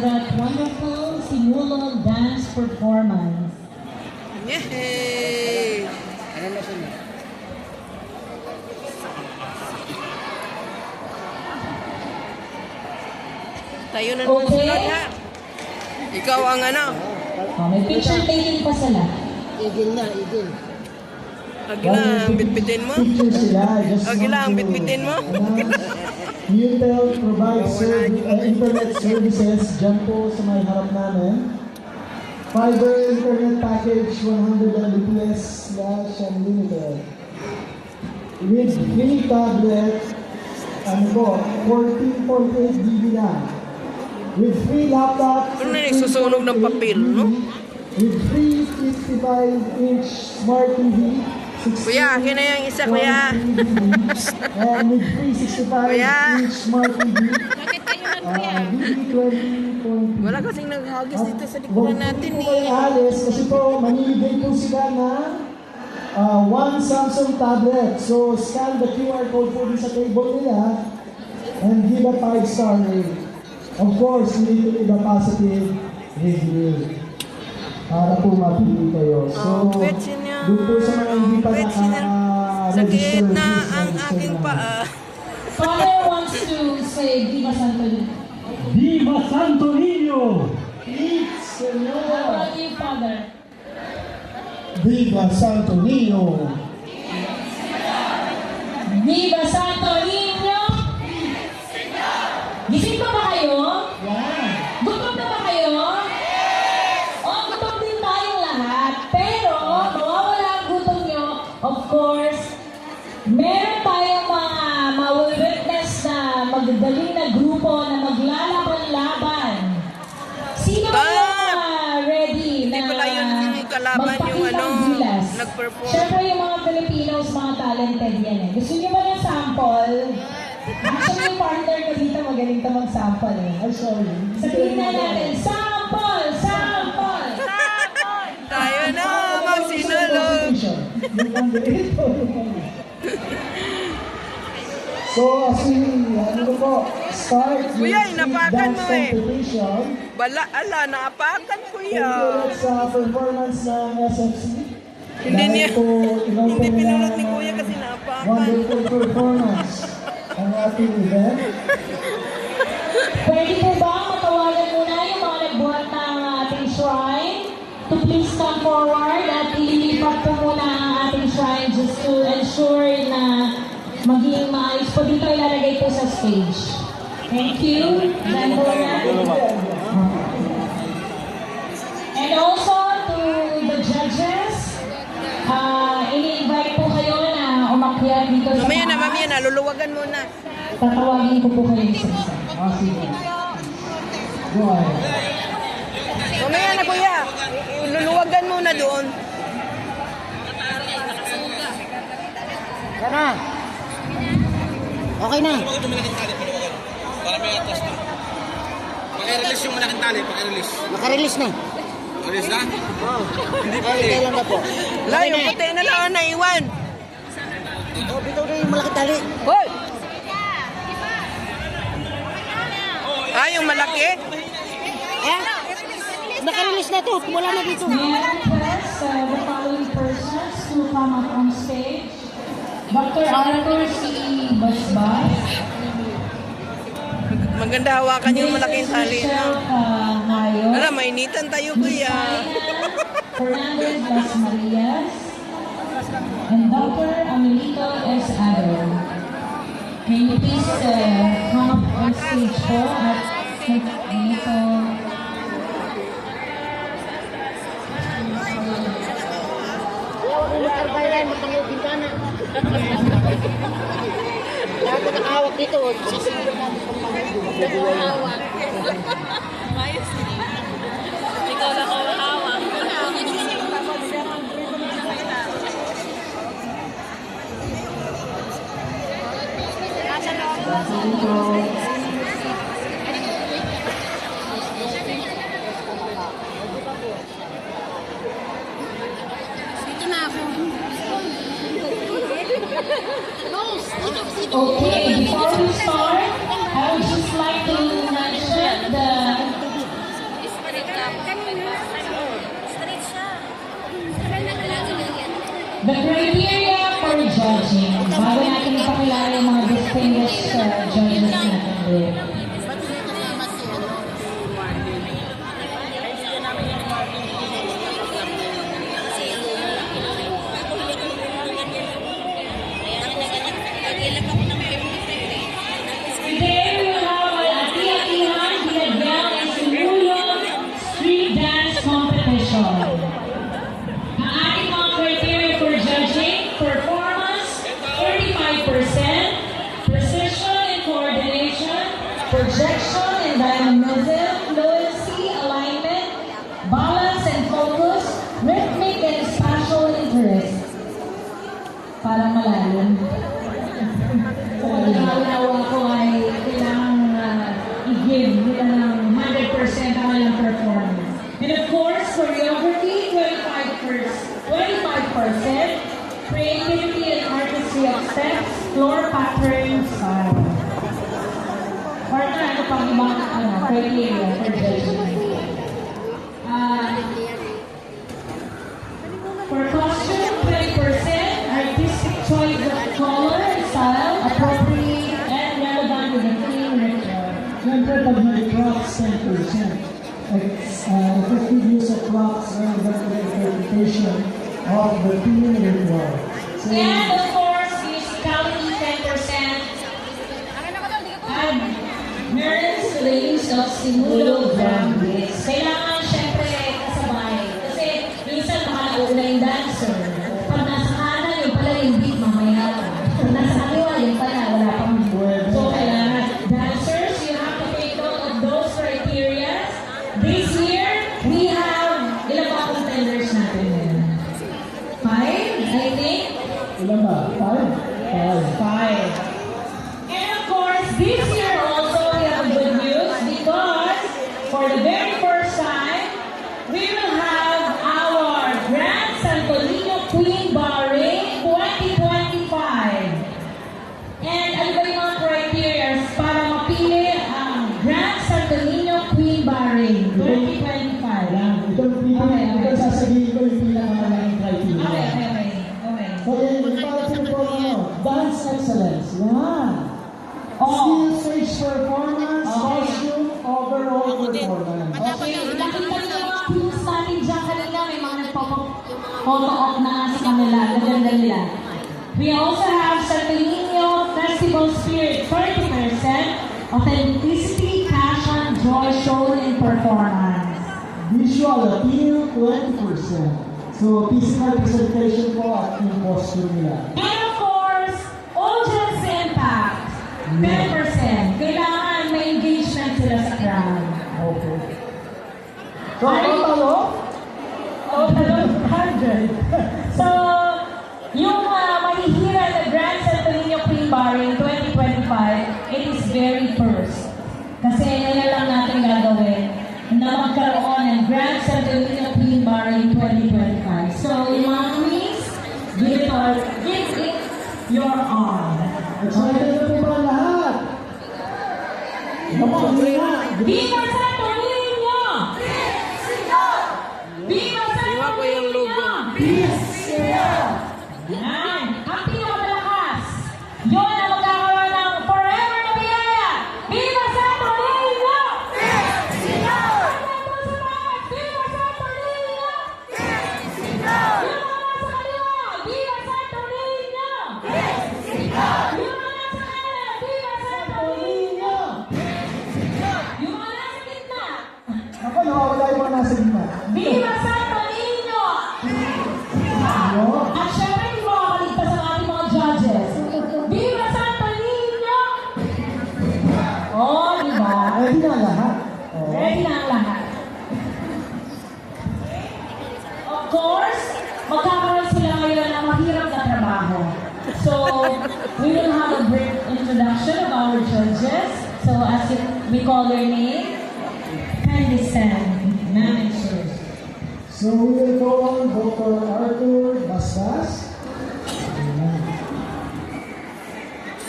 that wonderful Simulon dance performance. Yay! Tayo na naman Okay. sunod ha. Ikaw ang ano? Oh, may picture taking pa sila. Igil na, igil. Agila ang bitbitin mo? Picture sila. Just Agila ang want to bitbitin mo? announce, Newtel provides internet services dyan po sa may harap namin. Fiber internet package 100 Mbps/unlimited. With free tablet, ano po, 14.8 GB na. With free laptop, Ano na nagsusunog ng papel, no? With free 55-inch smart TV, Kuya, akin na yung isa, kuya. and with free 65-inch smart TV, Bakit kayo na, kuya? DB20.3. Wala kasing naghagis dito sa likuran natin Huwag po kayo eh. alis kasi po mamimigay po sila ng one Samsung tablet. So scan the QR code po din sa table nila and give a 5-star rate. Of course, you need to leave a positive review para po mapili kayo. So, Betsin niya. doon po sa mga hindi pa Betsin niya. naka-register, Sakit na please ang register aking na. paa. Father wants to say Viva Santo Niño. ¡Viva Santo Niño! Please, How Senyor. about you, Father? Viva Santo Niño! Viva Santo Niño! Gising pa ba kayo? Yan. Gutom na ba kayo? Oh, gutom din tayong lahat. Pero, mawawala ang gutom nyo. Of course, meron tayong mga mawawitness na magagaling na grupo na maglalaban-laban. Sino ba yung ready na Hindi pala yun yung kalaban yung magpakita ano, ng gilas? nag-perform. Siyempre yung mga Filipinos, mga talented yan eh. Gusto niyo ba ng sample? Actually, yung partner ko dito magaling ka mag-sample eh. I'll show you. Sabihin na natin, sample! Sample! Tayo na magsinulog. So, as we, ano po, start Kuya, with inapakan dance mo eh. competition. Bala, ala, naapakan kuya. Pinulot sa performance ng SFC. Hindi Dahil niya, po, inopen hindi nila pinulot ni ng kuya kasi naapakan. wonderful performance ang ating event. Pwede po ba matawagan muna yung mga nagbuhat ng ating shrine to please come forward at ililipat po muna ang ating shrine just to ensure na maging maayos po. Dito ilalagay po sa stage. Thank you. And also to the judges, ini-invite po kayo na umakyat dito sa Mamaya na, luluwagan muna. Tatawagin ko po kayo sa isa. Ah, sige. Go ahead. Mamaya na kuya, luluwagan muna doon. Sana. Okay na. Para may atas na. Paki-release yung malaking tali, paki-release. Nakarelease na. Release na? Oo. Hindi pa Ay, eh. kailan na po. La, yung puti na lang ang naiwan. Oh, bitaw na yung malaki tali. Hoy! Ah, yung malaki? Eh? Nakarelease na to. Wala na dito. May I request the following persons to come up on stage? Dr. Arthur C. Basbas. Maganda hawakan yung malaking tali. Michelle No? Mayo. Alam, mainitan tayo kuya. Fernandez Las Marias. And Dr. Amelito S. Adler. Can you please come up on stage po at Amelito? Kaya wag mo makarbayan. Matangyaw bintana. Lahat na nakahawak dito. Sisiguro natin kung nakahawak. Ikaw na ko hawak. Okay, before we start, I would just like to mention the The criteria for judging. Bago natin ipakilala yung mga distinguished judges natin. Today we will have an Ati-Atihan Dinagyan and Sinulong Street Dance Competition. Ang ating mga criteria for judging: performance, 35%, precision and coordination, projection and dynamism, fluency, alignment, balance and focus, rhythmic and spatial interest. Parang malalim. Pagkakalawa ko ay kailangan i-give nila ng 100% ang kanilang performance. And of course, choreography, 25%, creativity and artistry of steps, floor pattern, style. Or ano pang ibang criteria for judging. For costume, 20%, artistic choice of color, style, appropriate, and relevant to the theme ritual. Siyempre, pag may props, 10%. Effective use of props and the interpretation of the theme ritual. So, And of course, musicality, 10%. Add merits to the use of Sinulog drum beats. Kailangan syempre kasabay. Kasi minsan baka nauna yung dancer. Pag nasa kanan, yung pala yung beat mamaya. Pag nasa kaliwa, yung pala wala pang beat. So kailangan, dancers, you have to take note of those criteria. This year, we have, ilan ba contenders natin ngayon? 5, I think. ilan ba? 5? 5. And of course, this year also we have good news because for the very first time, we will have our Grand Santo Niño Queen Barring 2025. And ano ba yung mga criteria para mapili ang Grand Santo Niño Queen Barring 2025? Ito sasabihin ko yung pinakamalaking criteria. Okay. So, yan, yung para po dance excellence. Yan. Oh. Skill, stage performance, costume, overall performance. Okay, nakita niyo yung mga clues natin dyan kanina, may mga nagpapaphoto op na nga sa kanila, gaganda nila. We also have Santo Niño Festival Spirit, 30%, authenticity, passion, joy, show, and performance. Visual appeal, 20%. So, physical presentation po at yung costume nila. And of course, audience impact, 10%. Kailangan may engagement sila sa crowd. Okay. So, totalo? Total 100. So, yung mahihira na Grand Santo Niño Queen Barring 2025, it is very first. Kasi ngayon lang natin gagawin na magkaroon ng Grand Santo Niño Queen Barring 2025. So, yung mga queens, give it your all. Excited na po ba lahat? Kapag-ina! Viva Santo Niño! Viva Santo Iwan ko yung logo. Yan! Ang pinakamalakas! Yun ang magkakaroon ng forever na biyaya! Viva Santo Niño! Viva Santo Niño! Yung mga nasa kaliwa, Viva Santo Niño! Yung mga nasa kanan, Viva Santo Niño! Yung mga nasa gitna, Ako, nawawala yung mga nasa gitna. Viva Santo Niño! Ano? At syempre, hindi makakaligtas ang ating mga judges. Viva Santo Niño! Oh, di ba? Ready na lahat. Ready na ang lahat. Of course, magkakaroon sila ngayon ng mahirap na trabaho. So, we will have a brief introduction of our judges. So, as we call their name, kindly stand, managers. So, we will go on Dr. Arthur Basbas.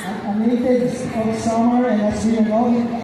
A native of Summer, and as we know,